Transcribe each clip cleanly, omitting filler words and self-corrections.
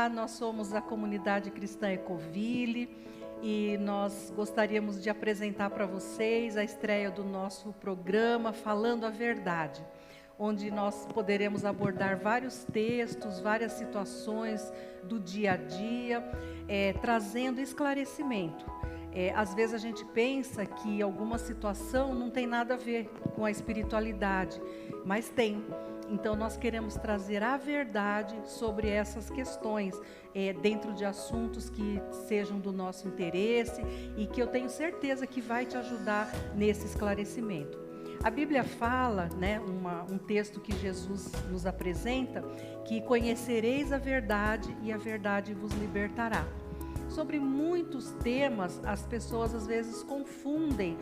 Olá, nós somos a comunidade cristã Ecoville e nós gostaríamos de apresentar para vocês a estreia do nosso programa Falando a Verdade, onde nós poderemos abordar vários textos, várias situações do dia a dia, trazendo esclarecimento. Às vezes a gente pensa que alguma situação não tem nada a ver com a espiritualidade, mas tem. Então nós queremos trazer a verdade sobre essas questões, dentro de assuntos que sejam do nosso interesse e que eu tenho certeza que vai te ajudar nesse esclarecimento. A Bíblia fala, um texto que Jesus nos apresenta, que conhecereis a verdade e a verdade vos libertará. Sobre muitos temas, as pessoas às vezes confundem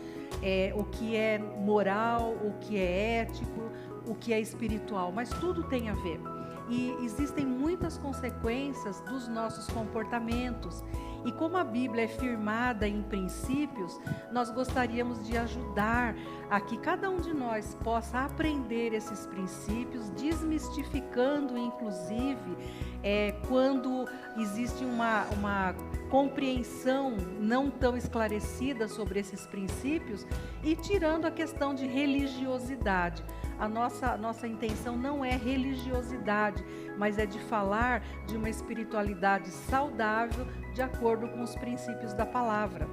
o que é moral, o que é ético, o que é espiritual, mas tudo tem a ver. E existem muitas consequências dos nossos comportamentos. E como a Bíblia é firmada em princípios, nós gostaríamos de ajudar a que cada um de nós possa aprender esses princípios, desmistificando, inclusive, quando existe uma compreensão não tão esclarecida sobre esses princípios e tirando a questão de religiosidade. A nossa intenção não é religiosidade, mas é de falar de uma espiritualidade saudável de acordo com os princípios da palavra.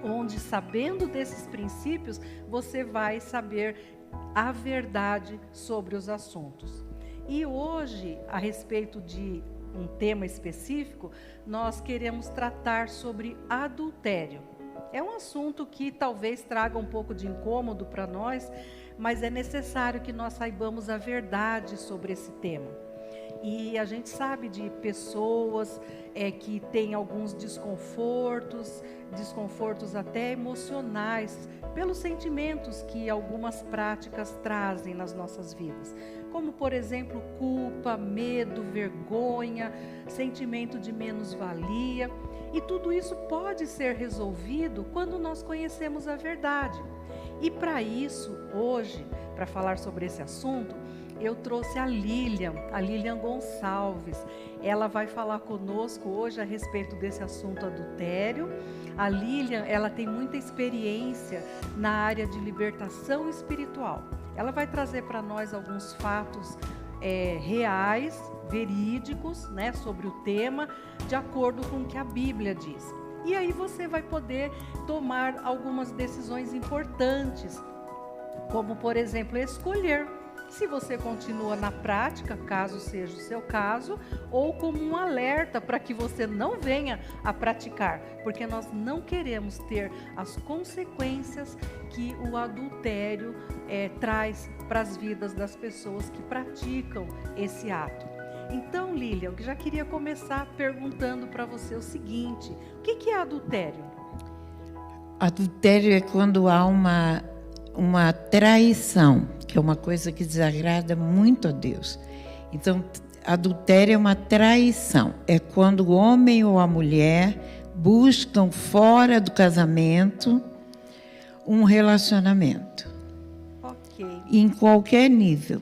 Onde, sabendo desses princípios, você vai saber a verdade sobre os assuntos. E hoje, a respeito de um tema específico, nós queremos tratar sobre adultério. É um assunto que talvez traga um pouco de incômodo para nós, mas é necessário que nós saibamos a verdade sobre esse tema. E a gente sabe de pessoas que têm alguns desconfortos até emocionais, pelos sentimentos que algumas práticas trazem nas nossas vidas. Como, por exemplo, culpa, medo, vergonha, sentimento de menos-valia. E tudo isso pode ser resolvido quando nós conhecemos a verdade. E para isso, hoje, para falar sobre esse assunto, eu trouxe a Lilian Gonçalves. Ela vai falar conosco hoje a respeito desse assunto adultério. A Lilian, ela tem muita experiência na área de libertação espiritual. Ela vai trazer para nós alguns fatos reais, verídicos, sobre o tema, de acordo com o que a Bíblia diz. E aí você vai poder tomar algumas decisões importantes, como, por exemplo, escolher se você continua na prática, caso seja o seu caso, ou como um alerta para que você não venha a praticar, porque nós não queremos ter as consequências que o adultério traz para as vidas das pessoas que praticam esse ato. Então, Lilian, eu já queria começar perguntando para você o seguinte: o que é adultério? Adultério é quando há uma traição, que é uma coisa que desagrada muito a Deus. Então, adultério é uma traição. É quando o homem ou a mulher buscam fora do casamento um relacionamento. Ok. Em qualquer nível.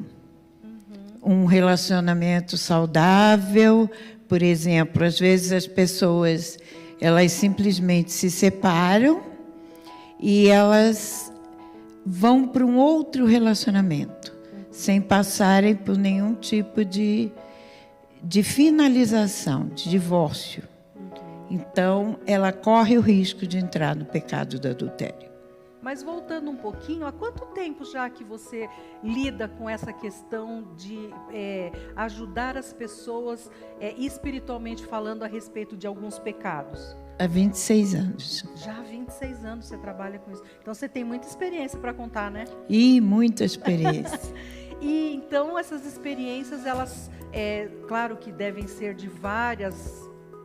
Um relacionamento saudável, por exemplo, às vezes as pessoas, elas simplesmente se separam e elas vão para um outro relacionamento, sem passarem por nenhum tipo de finalização, de divórcio. Então, ela corre o risco de entrar no pecado do adultério. Mas voltando um pouquinho, há quanto tempo já que você lida com essa questão de ajudar as pessoas espiritualmente falando a respeito de alguns pecados? Há 26 anos. Já há 26 anos você trabalha com isso. Então você tem muita experiência para contar, né? E muita experiência. E então essas experiências, elas, claro que devem ser de várias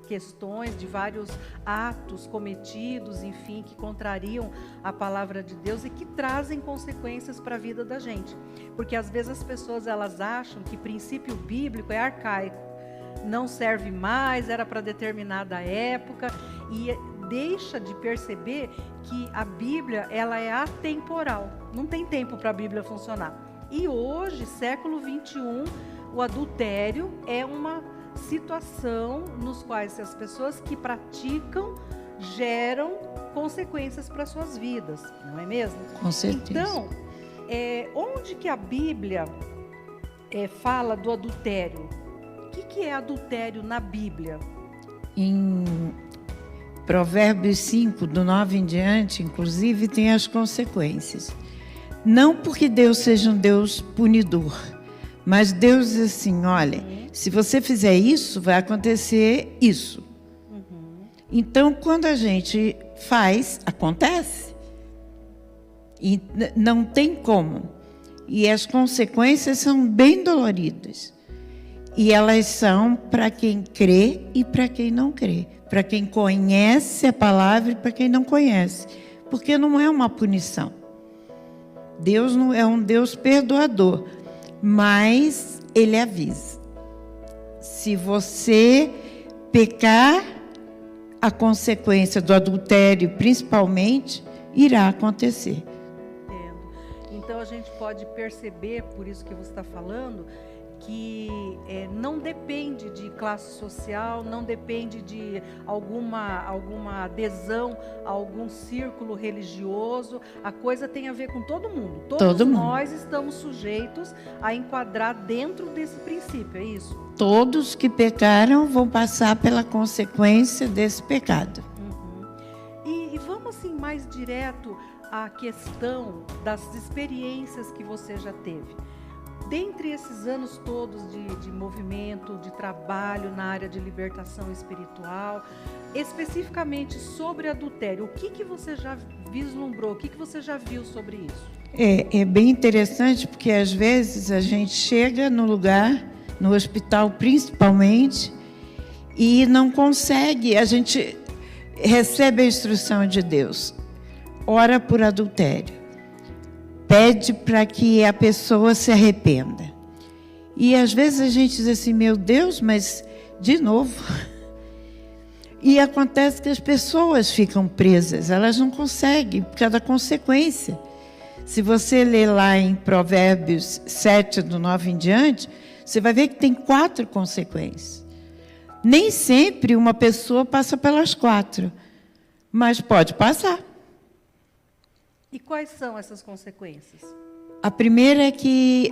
questões, de vários atos cometidos, enfim, que contrariam a palavra de Deus e que trazem consequências para a vida da gente. Porque às vezes as pessoas, elas acham que princípio bíblico é arcaico, não serve mais, era para determinada época, e deixa de perceber que a Bíblia, ela é atemporal, não tem tempo para a Bíblia funcionar. E hoje, século 21, o adultério é uma situação nos quais as pessoas que praticam geram consequências para suas vidas, não é mesmo? Com certeza. Então, onde que a Bíblia fala do adultério? O que é adultério na Bíblia? Em Provérbios 5, do 9 em diante, inclusive, tem as consequências. Não porque Deus seja um Deus punidor, mas Deus diz assim, olha, se você fizer isso, vai acontecer isso. Então, quando a gente faz, acontece. E não tem como. E as consequências são bem doloridas. E elas são para quem crê e para quem não crê. Para quem conhece a palavra e para quem não conhece. Porque não é uma punição. Deus não é um Deus perdoador. Mas Ele avisa. Se você pecar, a consequência do adultério, principalmente, irá acontecer. Entendo. Então, a gente pode perceber, por isso que você está falando, que não depende de classe social, não depende de alguma adesão a algum círculo religioso. A coisa tem a ver com todo mundo. Todos nós estamos sujeitos a enquadrar dentro desse princípio, é isso? Todos que pecaram vão passar pela consequência desse pecado. E vamos assim mais direto à questão das experiências que você já teve. Dentre esses anos todos de movimento, de trabalho na área de libertação espiritual, especificamente sobre adultério, o que você já vislumbrou, o que você já viu sobre isso? É bem interessante porque às vezes a gente chega no lugar, no hospital principalmente, e não consegue, a gente recebe a instrução de Deus, ora por adultério. Pede para que a pessoa se arrependa. E às vezes a gente diz assim, meu Deus, mas de novo. E acontece que as pessoas ficam presas, elas não conseguem, por causa da consequência. Se você ler lá em Provérbios 7, do 9 em diante, você vai ver que tem 4 consequências. Nem sempre uma pessoa passa pelas 4, mas pode passar. E quais são essas consequências? A primeira é que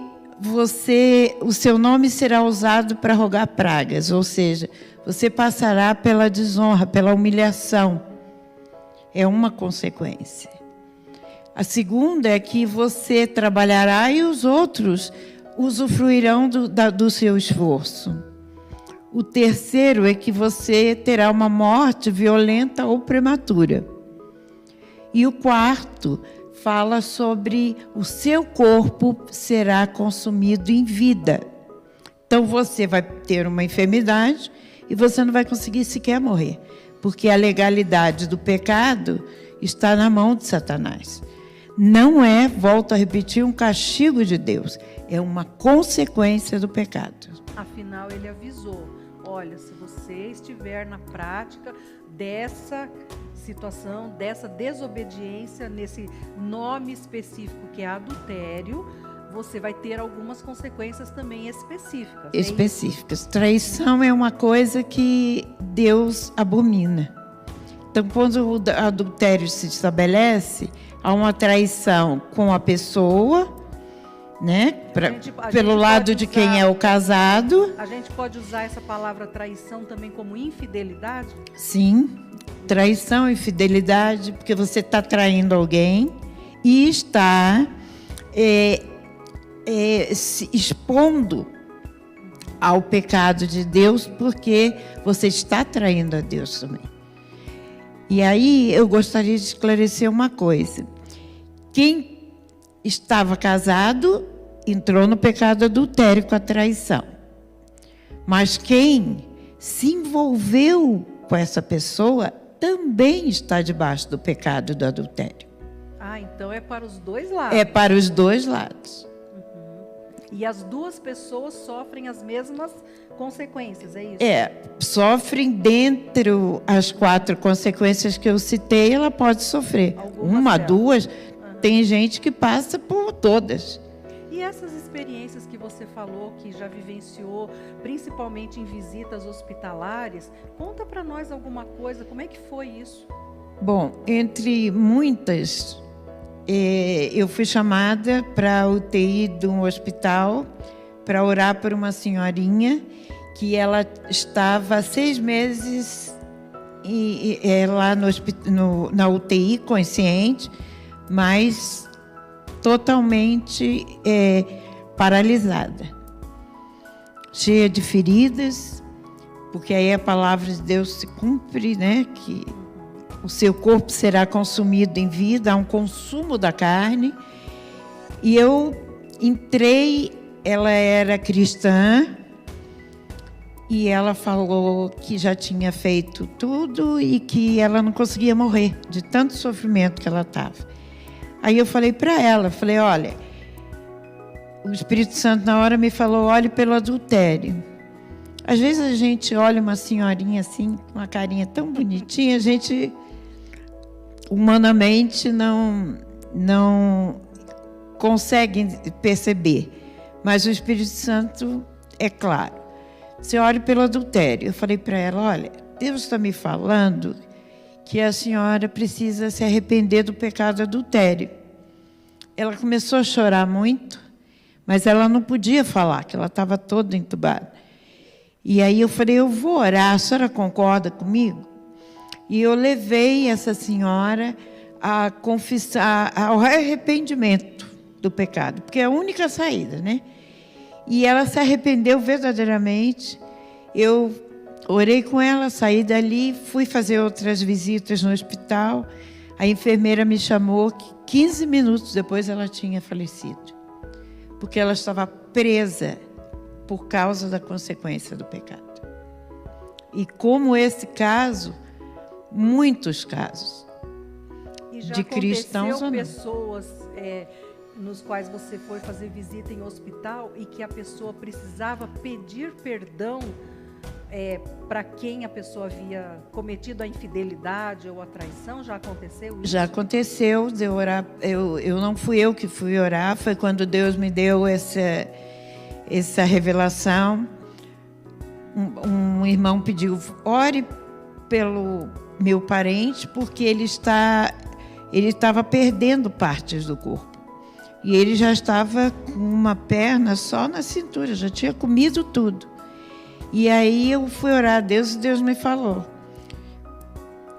o seu nome será usado para rogar pragas, ou seja, você passará pela desonra, pela humilhação. É uma consequência. A segunda é que você trabalhará e os outros usufruirão do seu esforço. O terceiro é que você terá uma morte violenta ou prematura. E o quarto fala sobre o seu corpo será consumido em vida. Então você vai ter uma enfermidade e você não vai conseguir sequer morrer, porque a legalidade do pecado está na mão de Satanás. Não é, volto a repetir, um castigo de Deus, é uma consequência do pecado. Afinal, ele avisou, olha, se você estiver na prática dessa situação, dessa desobediência, nesse nome específico que é adultério, você vai ter algumas consequências também específicas. Específicas. Traição é uma coisa que Deus abomina. Então, quando o adultério se estabelece, há uma traição com a pessoa, né? Pelo lado de quem é o casado. A gente pode usar essa palavra traição também como infidelidade? Sim, traição e infidelidade, porque você está traindo alguém e está se expondo ao pecado de Deus, porque você está traindo a Deus também. E aí eu gostaria de esclarecer uma coisa. Quem estava casado entrou no pecado adultério com a traição. Mas quem se envolveu com essa pessoa também está debaixo do pecado do adultério. Ah, então é para os dois lados. É para os dois lados. E as duas pessoas sofrem as mesmas consequências, é isso? Sofrem dentro as 4 consequências que eu citei, ela pode sofrer. Uma, 2, tem gente que passa por todas. E essas experiências que você falou, que já vivenciou, principalmente em visitas hospitalares, conta para nós alguma coisa, como é que foi isso? Bom, entre muitas, eu fui chamada para a UTI de um hospital para orar por uma senhorinha que ela estava há 6 meses lá na UTI, consciente, mas totalmente paralisada, cheia de feridas, porque aí a palavra de Deus se cumpre, né? Que o seu corpo será consumido em vida, há um consumo da carne. E eu entrei, ela era cristã, e ela falou que já tinha feito tudo e que ela não conseguia morrer de tanto sofrimento que ela estava. Aí eu falei para ela, falei, olha, o Espírito Santo na hora me falou, olhe pelo adultério. Às vezes a gente olha uma senhorinha assim, com uma carinha tão bonitinha, a gente humanamente não consegue perceber. Mas o Espírito Santo é claro. Você olha pelo adultério. Eu falei para ela, olha, Deus está me falando que a senhora precisa se arrepender do pecado adultério. Ela começou a chorar muito, mas ela não podia falar, que ela estava toda entubada. E aí eu falei, eu vou orar, a senhora concorda comigo? E eu levei essa senhora a confessar, ao arrependimento do pecado, porque é a única saída, né? E ela se arrependeu verdadeiramente. Eu orei com ela, saí dali, fui fazer outras visitas no hospital. A enfermeira me chamou, que 15 minutos depois ela tinha falecido, porque ela estava presa por causa da consequência do pecado. E como esse caso, muitos casos e já de cristãos ou não. Pessoas nos quais você foi fazer visita em hospital e que a pessoa precisava pedir perdão para quem a pessoa havia cometido a infidelidade ou a traição? Já aconteceu isso? Já aconteceu de orar. Não fui eu que fui orar, foi quando Deus me deu essa revelação. Um irmão pediu, ore pelo meu parente, porque ele estava perdendo partes do corpo. E ele já estava com uma perna só na cintura, já tinha comido tudo. E aí eu fui orar a Deus e Deus me falou,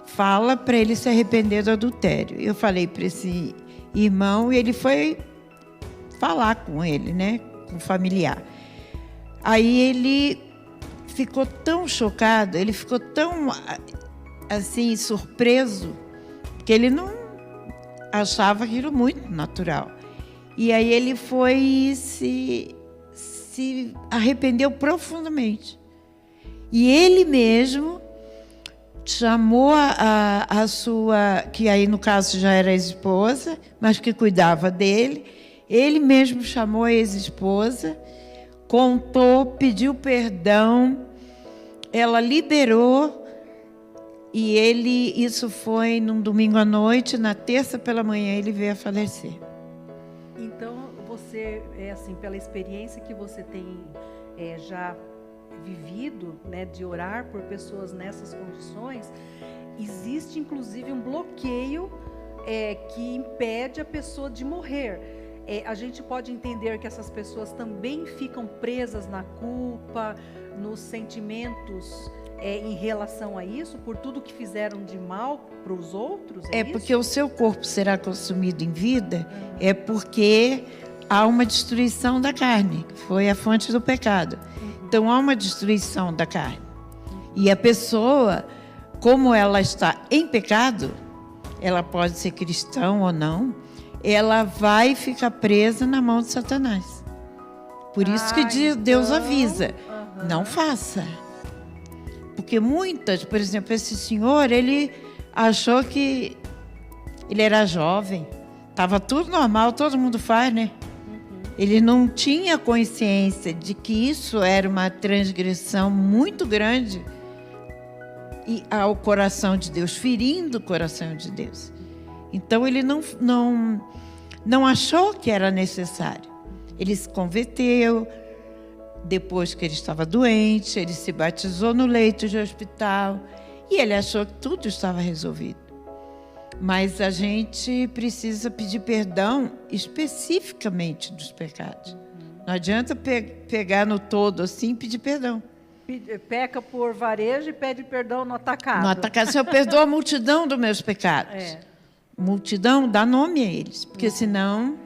fala para ele se arrepender do adultério. Eu falei para esse irmão e ele foi falar com ele, né, com o familiar. Aí ele ficou tão chocado, ele ficou tão assim surpreso, que ele não achava aquilo muito natural. E aí ele foi e se arrependeu profundamente. E ele mesmo chamou a sua, que aí no caso já era ex-esposa, mas que cuidava dele, ele mesmo chamou a ex-esposa, contou, pediu perdão, ela liberou, e isso foi num domingo à noite, na terça pela manhã ele veio a falecer. Então, você, assim, pela experiência que você tem já vivido, né, de orar por pessoas nessas condições, existe inclusive um bloqueio que impede a pessoa de morrer. A gente pode entender que essas pessoas também ficam presas na culpa, nos sentimentos em relação a isso, por tudo que fizeram de mal para os outros? Porque o seu corpo será consumido em vida, é porque há uma destruição da carne, que foi a fonte do pecado. Então há uma destruição da carne. E a pessoa, como ela está em pecado, ela pode ser cristã ou não, ela vai ficar presa na mão de Satanás. Por isso que Deus avisa, não faça. Porque muitas, por exemplo, esse senhor, ele achou que ele era jovem, estava tudo normal, todo mundo faz, né? Ele não tinha consciência de que isso era uma transgressão muito grande ao coração de Deus, ferindo o coração de Deus. Então ele não achou que era necessário. Ele se converteu, depois que ele estava doente, ele se batizou no leito de hospital e ele achou que tudo estava resolvido. Mas a gente precisa pedir perdão especificamente dos pecados. Não adianta pegar no todo assim e pedir perdão. Peca por varejo e pede perdão no atacado. No atacado, Senhor, perdoa a multidão dos meus pecados. Multidão, dá nome a eles, porque senão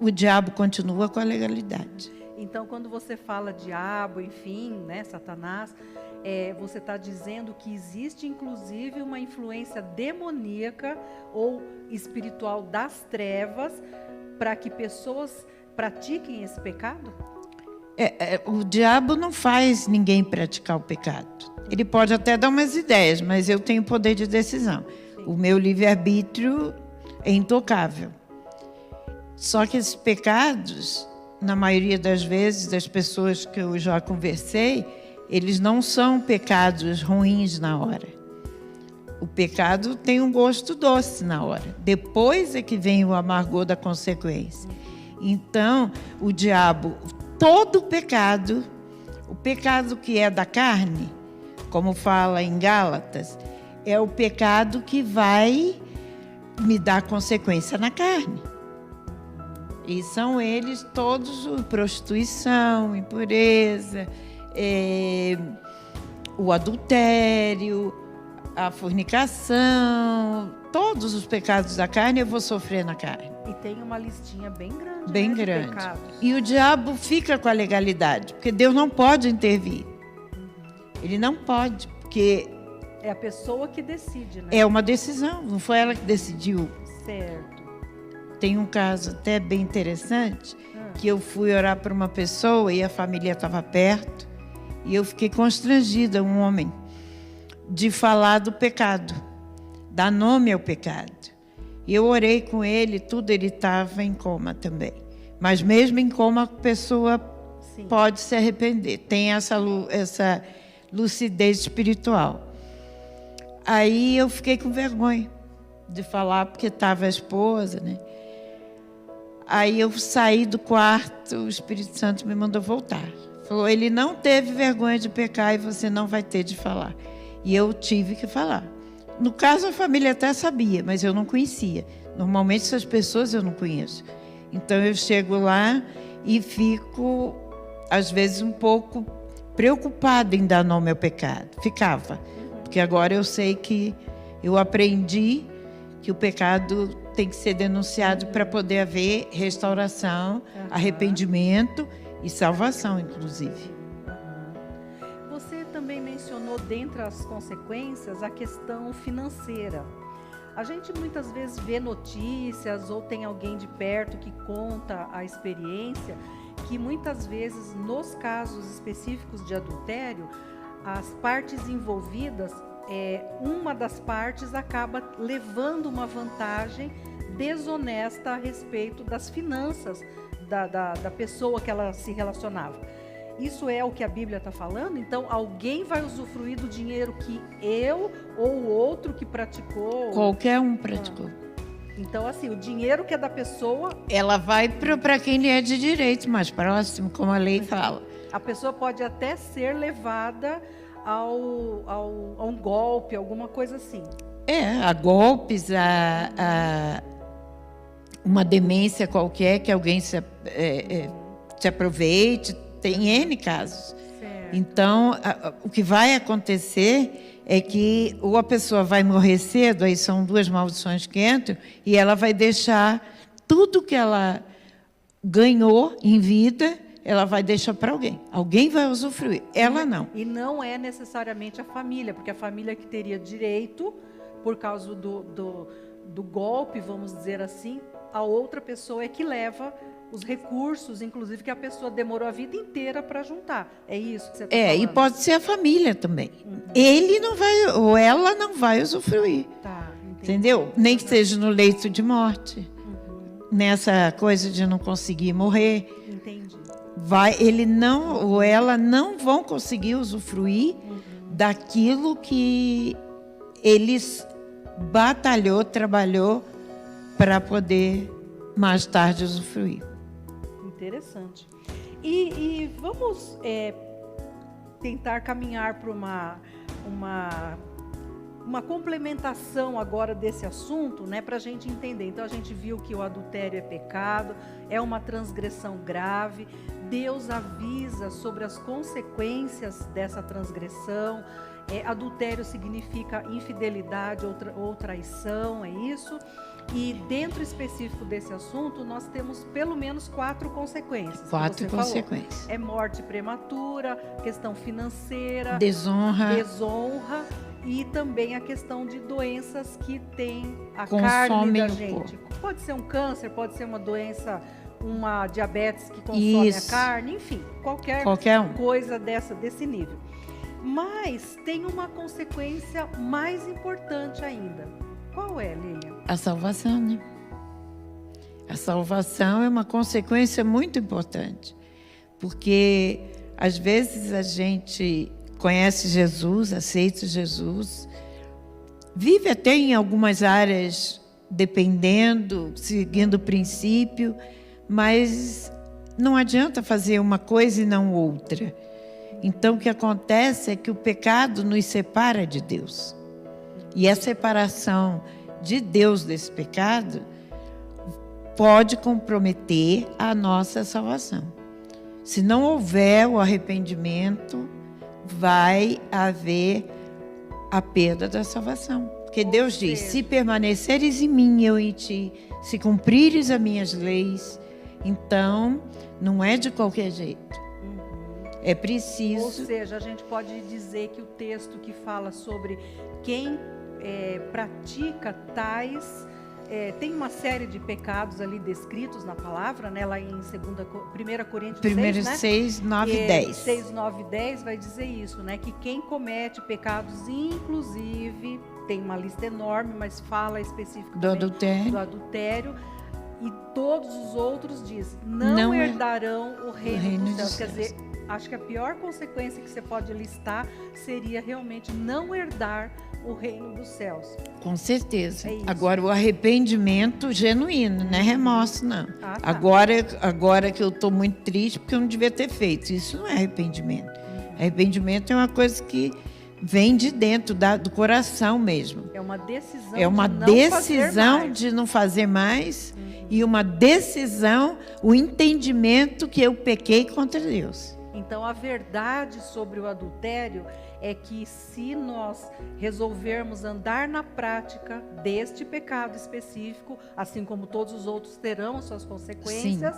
o diabo continua com a legalidade. Então, quando você fala diabo, enfim, né, Satanás, você está dizendo que existe, inclusive, uma influência demoníaca ou espiritual das trevas para que pessoas pratiquem esse pecado? O diabo não faz ninguém praticar o pecado. Ele pode até dar umas ideias, mas eu tenho poder de decisão. Sim. O meu livre-arbítrio é intocável. Só que esses pecados, na maioria das vezes, das pessoas que eu já conversei, eles não são pecados ruins na hora. O pecado tem um gosto doce na hora. Depois é que vem o amargor da consequência. Então, o diabo, todo pecado, o pecado que é da carne, como fala em Gálatas, é o pecado que vai me dar consequência na carne. E são eles todos, prostituição, impureza, o adultério, a fornicação, todos os pecados da carne eu vou sofrer na carne. E tem uma listinha bem grande. Bem grande. E o diabo fica com a legalidade, porque Deus não pode intervir. Ele não pode, porque... É a pessoa que decide, né? É uma decisão, não foi ela que decidiu. Certo. Tem um caso até bem interessante, que eu fui orar para uma pessoa e a família estava perto, e eu fiquei constrangida, um homem, de falar do pecado, dar nome ao pecado. E eu orei com ele, tudo, ele estava em coma também. Mas mesmo em coma, a pessoa Sim. pode se arrepender, tem essa lucidez espiritual. Aí eu fiquei com vergonha de falar, porque estava a esposa, né? Aí eu saí do quarto, o Espírito Santo me mandou voltar. Falou, ele não teve vergonha de pecar e você não vai ter de falar. E eu tive que falar. No caso, a família até sabia, mas eu não conhecia. Normalmente, essas pessoas eu não conheço. Então, eu chego lá e fico, às vezes, um pouco preocupada em dar nome ao pecado. Ficava. Porque agora eu sei que eu aprendi que o pecado tem que ser denunciado para poder haver restauração, arrependimento e salvação, inclusive. Você também mencionou, dentre as consequências, a questão financeira. A gente muitas vezes vê notícias ou tem alguém de perto que conta a experiência, que muitas vezes, nos casos específicos de adultério, as partes envolvidas, uma das partes acaba levando uma vantagem desonesta a respeito das finanças da pessoa que ela se relacionava. Isso é o que a Bíblia está falando? Então, alguém vai usufruir do dinheiro que eu ou o outro que praticou? Qualquer um praticou. Então, assim, o dinheiro que é da pessoa... Ela vai para quem lhe é de direito, mais próximo, como a lei fala. A pessoa pode até ser levada a um golpe, alguma coisa assim. A golpes, a uma demência qualquer que alguém se aproveite. Tem N casos. Certo. Então, o que vai acontecer é que ou a pessoa vai morrer cedo, aí são duas maldições que entram, e ela vai deixar tudo que ela ganhou em vida, ela vai deixar para alguém. Alguém vai usufruir, ela não. E não é necessariamente a família, porque a família que teria direito, por causa do golpe, vamos dizer assim, a outra pessoa é que leva os recursos, inclusive, que a pessoa demorou a vida inteira para juntar. É isso que você está falando? E pode ser a família também. Ele não vai, ou ela não vai usufruir. Tá, entendeu? Nem que seja no leito de morte. Nessa coisa de não conseguir morrer. Entendi. Ele não, ou ela não vão conseguir usufruir daquilo que eles trabalhou para poder mais tarde usufruir. Interessante. E vamos tentar caminhar para uma complementação agora desse assunto, né, para a gente entender. Então, a gente viu que o adultério é pecado, é uma transgressão grave. Deus avisa sobre as consequências dessa transgressão. Adultério significa infidelidade ou traição, é isso? E dentro específico desse assunto, nós temos pelo menos 4 consequências. 4 consequências. É morte prematura, questão financeira, desonra e também a questão de doenças que tem a consome carne da gente. Pode ser um câncer, pode ser uma doença, uma diabetes que consome a carne, enfim, qualquer coisa desse nível. Mas tem uma consequência mais importante ainda. Qual é, Lilian? A salvação, né? A salvação é uma consequência muito importante, porque às vezes a gente conhece Jesus, aceita Jesus, vive até em algumas áreas dependendo, seguindo o princípio, mas não adianta fazer uma coisa e não outra. Então, o que acontece é que o pecado nos separa de Deus. E a separação de Deus desse pecado pode comprometer a nossa salvação. Se não houver o arrependimento, vai haver a perda da salvação. Porque Deus diz, se permaneceres em mim, eu em ti, se cumprires as minhas leis, então não é de qualquer jeito. É preciso... Ou seja, a gente pode dizer que o texto que fala sobre quem pratica tais... tem uma série de pecados ali descritos na palavra, né? Lá em 1 Coríntios 6, né? 6, 9 e 10. 6, 9 e 10 vai dizer isso, né? Que quem comete pecados, inclusive, tem uma lista enorme, mas fala especificamente do adultério. E todos os outros diz, não herdarão o reino dos céus. Quer dizer, acho que a pior consequência que você pode listar seria realmente não herdar o reino dos céus. Com certeza. Agora, o arrependimento genuíno, não é remorso, não. Tá. Agora que eu estou muito triste porque eu não devia ter feito. Isso não é arrependimento. Arrependimento é uma coisa que vem de dentro do coração mesmo. É uma decisão. É uma decisão de não fazer mais e uma decisão, o entendimento que eu pequei contra Deus. Então, a verdade sobre o adultério é que se nós resolvermos andar na prática deste pecado específico, assim como todos os outros terão suas consequências,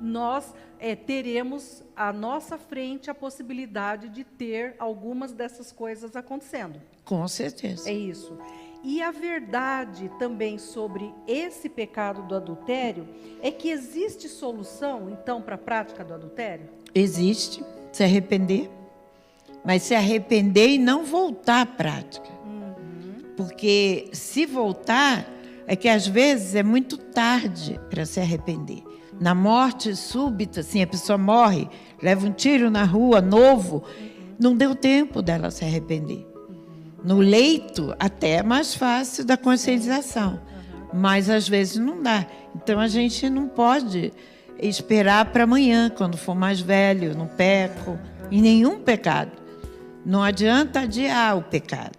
nós teremos à nossa frente a possibilidade de ter algumas dessas coisas acontecendo. Com certeza. É isso. E a verdade também sobre esse pecado do adultério é que existe solução, então, para a prática do adultério? Existe, se arrepender. Mas se arrepender e não voltar à prática. Porque se voltar, é que às vezes é muito tarde para se arrepender. Na morte súbita, assim, a pessoa morre, leva um tiro na rua, novo, não deu tempo dela se arrepender. No leito, até é mais fácil da conscientização, mas às vezes não dá. Então, a gente não pode esperar para amanhã, quando for mais velho, não peco, em nenhum pecado. Não adianta adiar o pecado.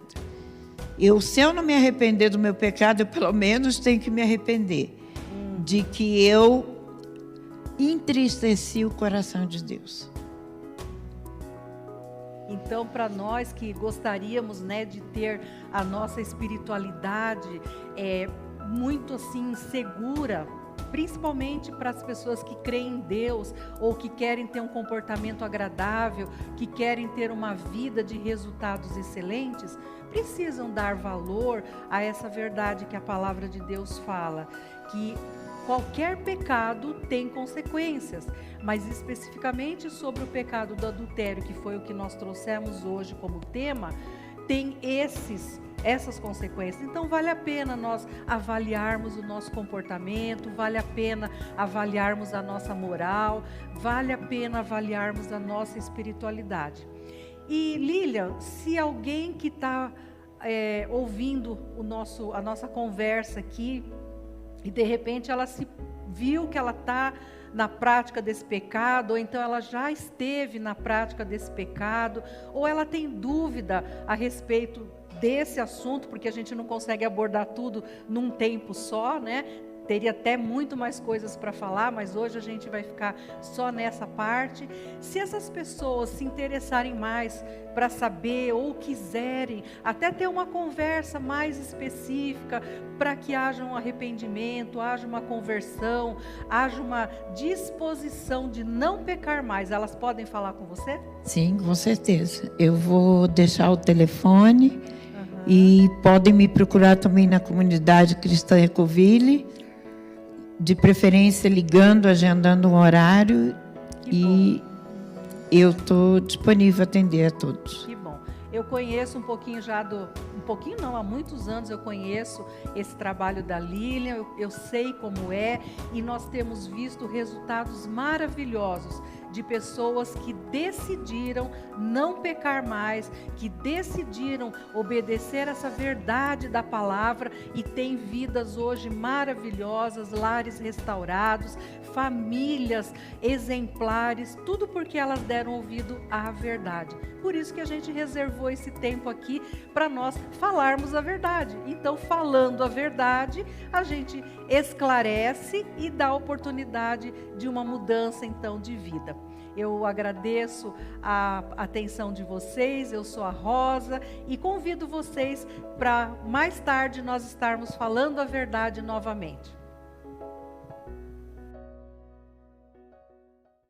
Se eu não me arrepender do meu pecado, eu pelo menos tenho que me arrepender de que eu entristeci o coração de Deus. Então, para nós que gostaríamos, né, de ter a nossa espiritualidade muito assim segura, principalmente para as pessoas que creem em Deus ou que querem ter um comportamento agradável, que querem ter uma vida de resultados excelentes, precisam dar valor a essa verdade que a palavra de Deus fala, que qualquer pecado tem consequências, mas especificamente sobre o pecado do adultério, que foi o que nós trouxemos hoje como tema, tem essas consequências. Então, vale a pena nós avaliarmos o nosso comportamento, vale a pena avaliarmos a nossa moral, vale a pena avaliarmos a nossa espiritualidade. E, Lilian, se alguém que está ouvindo a nossa conversa aqui, e de repente ela se viu que ela está na prática desse pecado, ou então ela já esteve na prática desse pecado, ou ela tem dúvida a respeito desse assunto, porque a gente não consegue abordar tudo num tempo só, né? Teria até muito mais coisas para falar, mas hoje a gente vai ficar só nessa parte. Se essas pessoas se interessarem mais para saber ou quiserem até ter uma conversa mais específica para que haja um arrependimento, haja uma conversão, haja uma disposição de não pecar mais, elas podem falar com você? Sim, com certeza. Eu vou deixar o telefone e podem me procurar também na comunidade cristã Ecoville, de preferência ligando, agendando um horário, e eu estou disponível a atender a todos. Que bom. Eu conheço um pouquinho já há muitos anos eu conheço esse trabalho da Lilian, eu sei como é, e nós temos visto resultados maravilhosos de pessoas que decidiram não pecar mais, que decidiram obedecer essa verdade da palavra e têm vidas hoje maravilhosas, lares restaurados, famílias exemplares, tudo porque elas deram ouvido à verdade. Por isso que a gente reservou esse tempo aqui para nós falarmos a verdade. Então, falando a verdade, a gente esclarece e dá oportunidade de uma mudança, então, de vida. Eu agradeço a atenção de vocês, eu sou a Rosa e convido vocês para mais tarde nós estarmos falando a verdade novamente.